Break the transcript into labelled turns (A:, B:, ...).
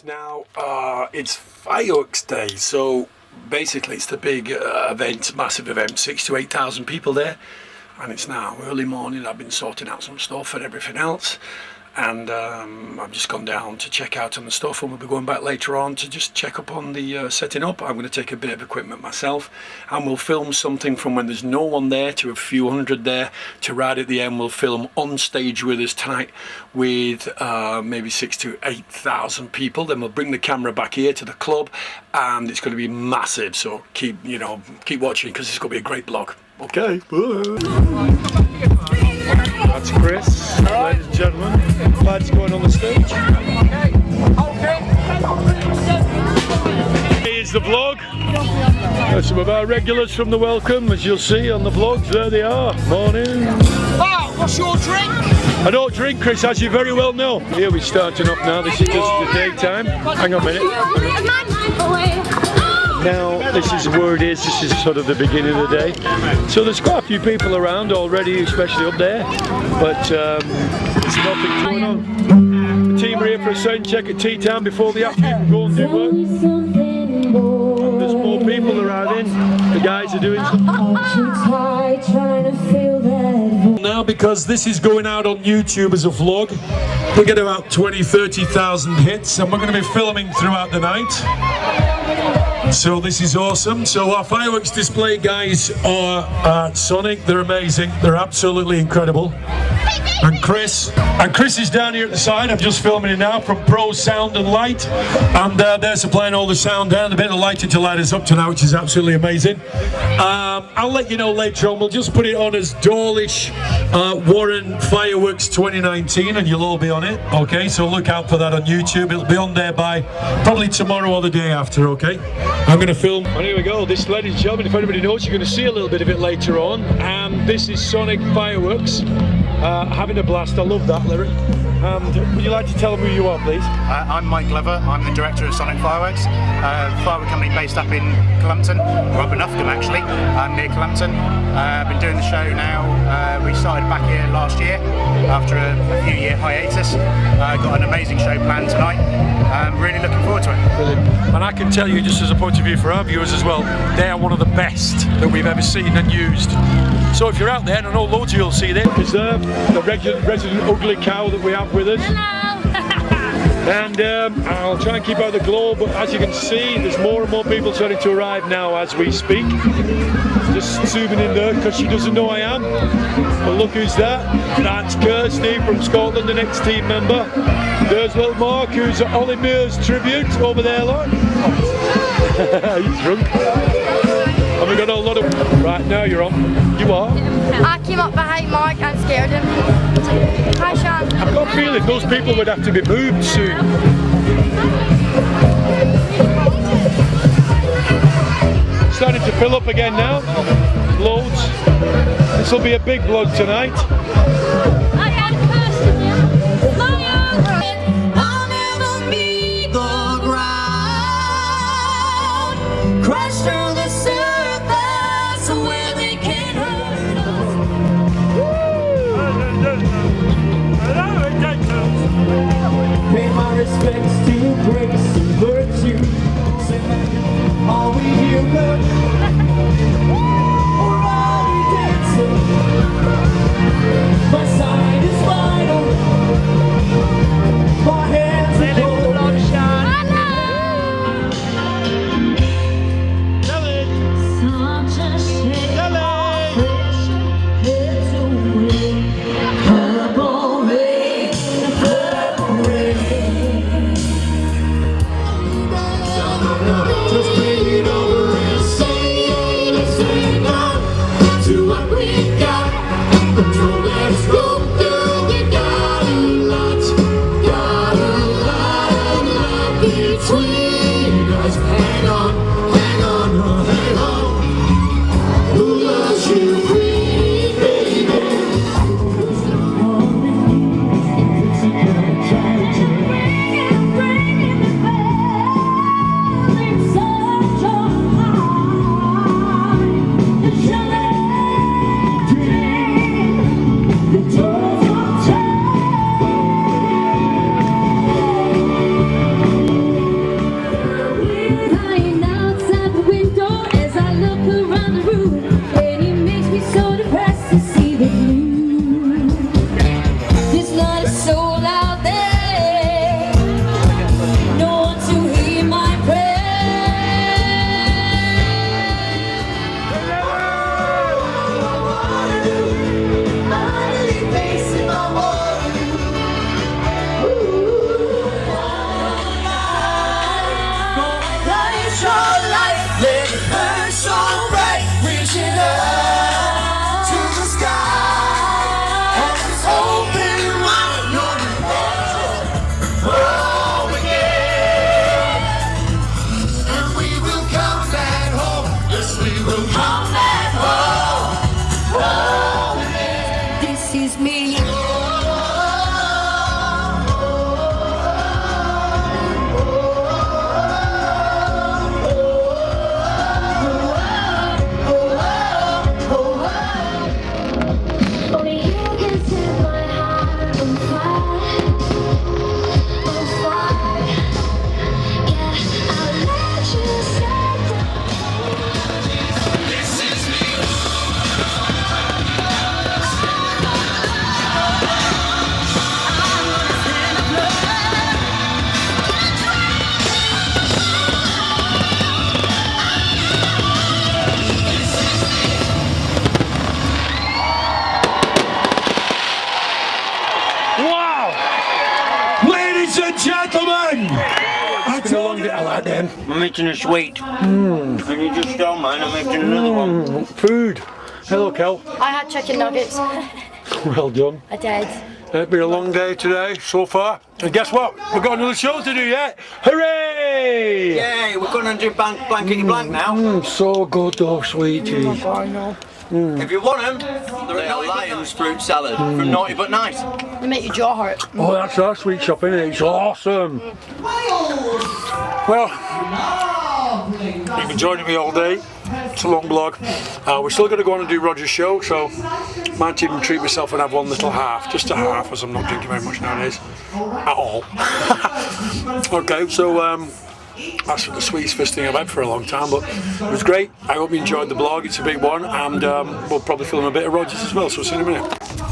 A: Now, it's fireworks day, so basically it's the big event, massive event, 6,000 to 8,000 people there, and it's now early morning. I've been sorting out some stuff and everything else, and I've just gone down to check out on the stuff, and we'll be going back later on to just check up on the setting up. I'm going to take a bit of equipment myself, and we'll film something from when there's no one there to a few hundred there to right at the end. We'll film on stage with us tonight with maybe 6,000 to 8,000 people. Then we'll bring the camera back here to the club, and it's going to be massive. So keep watching, because it's going to be a great vlog. Okay, bye. That's Chris, ladies and gentlemen. Lads going on the stage. Here's the vlog. There's some of our regulars from the welcome, as you'll see on the vlogs. There they are. Morning.
B: Oh, what's your drink?
A: I don't drink, Chris, as you very well know. Here we're starting off now. This is just the daytime. Hang on a minute. Now, this is where it is. This is sort of the beginning of the day. So there's quite a few people around already, especially up there. But there's nothing going on. The team are here for a sound check at tea time before the afternoon go and do work. And there's more people arriving. The guys are doing something. Now, because this is going out on YouTube as a vlog, we get about 20,000-30,000 hits, and we're going to be filming throughout the night. So this is awesome. So our fireworks display guys are at Sonic. They're amazing. They're absolutely incredible. And Chris is down here at the side. I'm just filming it now from Pro Sound and Light, and they're supplying all the sound and a bit of lighting to light us up tonight, which is absolutely amazing. I'll let you know later on. We'll just put it on as Dawlish Warren Fireworks 2019, and you'll all be on it. Okay, so look out for that on YouTube. It'll be on there by probably tomorrow or the day after. Okay, I'm going to film. And here we go. This, ladies and gentlemen, if anybody knows, you're going to see a little bit of it later on. This is Sonic Fireworks. Having a blast. I love that lyric. And would you like to tell them who you are, please?
C: I'm Mike Glover. I'm the director of Sonic Fireworks, firework company based up in Clumpton, or up in Ufton actually, near Clumpton. I've been doing the show now. We started back here last year after a few year hiatus. Got an amazing show planned tonight. Really looking forward to it.
A: Brilliant. And I can tell you, just as a point of view for our viewers as well, they are one of the best that we've ever seen and used. So if you're out there, and I know loads of you'll see them, is the resident ugly cow that we have with us.
D: Hello.
A: And I'll try and keep out the glow, but as you can see, there's more and more people starting to arrive now as we speak. Just zooming in there because she doesn't know I am. But look who's that. That's Kirsty from Scotland, the next team member. There's little Mark, who's at Ollie Mears tribute over there, look. He's drunk. And we got a lot of... Right, now you're on. You are?
D: I came up behind Mark and scared him. Hi, Sean.
A: I've got a feeling those people would have to be moved soon. Starting to fill up again now. Loads. This will be a big vlog tonight.
D: I got a question, yeah.
E: I'll never be the ground. Crash through the surface where they can hurt us. Pay my respects to grace and virtue. Are we human? Or are we dancing? My side is vital. My hands are cold. Just bring it over and sing on to what we got. Control, let's go, girl. We got a lot of love between us. Hang on, hang on, hang on. Who loves you, queen, baby?
F: I'm eating a sweet. And you just stole mine, I'm eating another one.
G: Food. Hello, Kel.
D: I had chicken nuggets.
G: Well done.
D: I did.
G: It's been a long day today so far. And guess what? We've got another show to do yet. Hooray!
F: Yay, we're going to do blankety blank now.
G: So good though, sweeties.
F: If you want them, they're a Lions fruit salad from Naughty But Nice.
D: They make your jaw hurt.
G: Oh, that's our sweet shop, isn't it? It's awesome. Well, you've been joining me all day. It's a long blog. We're still going to go on and do Roger's show, so might even treat myself and have one little half, just a half, as I'm not drinking very much nowadays at all. Okay, so that's the sweetest first thing I've had for a long time, but it was great. I hope you enjoyed the blog. It's a big one, and we'll probably film a bit of Rogers as well, so we'll see you in a minute.